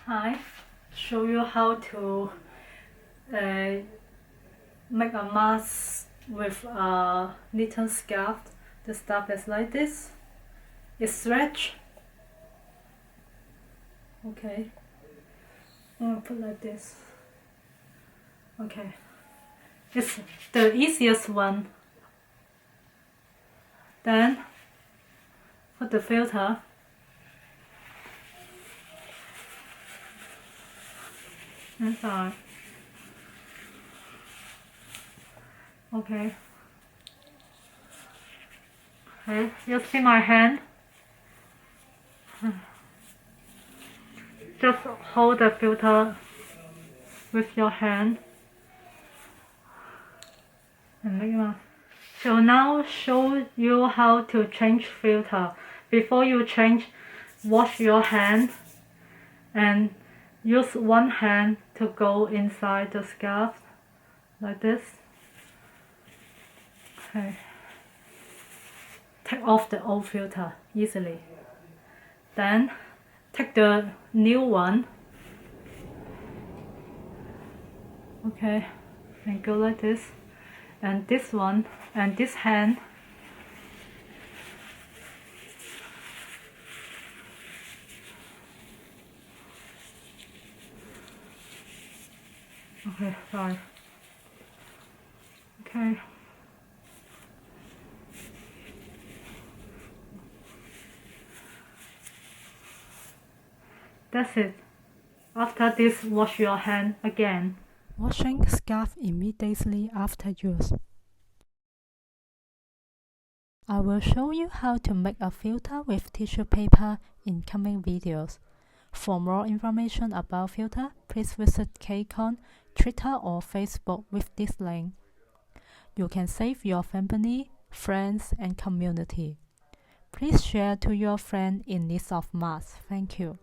Hi, show you how to make a mask with a knitted scarf. The stuff is like this. It's stretch. Okay. I'm gonna put like this. Okay. It's the easiest one. Then put the filter. Inside. Okay. Okay, you see my hand? Just hold the filter with your hand. And so now show you how to change filter. Before you change, wash your hand and use one hand to go inside the scarf like this. Okay. Take off the old filter easily. Then take the new one. Okay, and go like this. And this one and this hand. Okay, fine. Okay. That's it. After this, wash your hand again. Washing scarf immediately after use. I will show you how to make a filter with tissue paper in coming videos. For more information about filter, please visit KCON, Twitter or Facebook with this link. You can save your family, friends and community. Please share to your friend in need of masks. Thank you.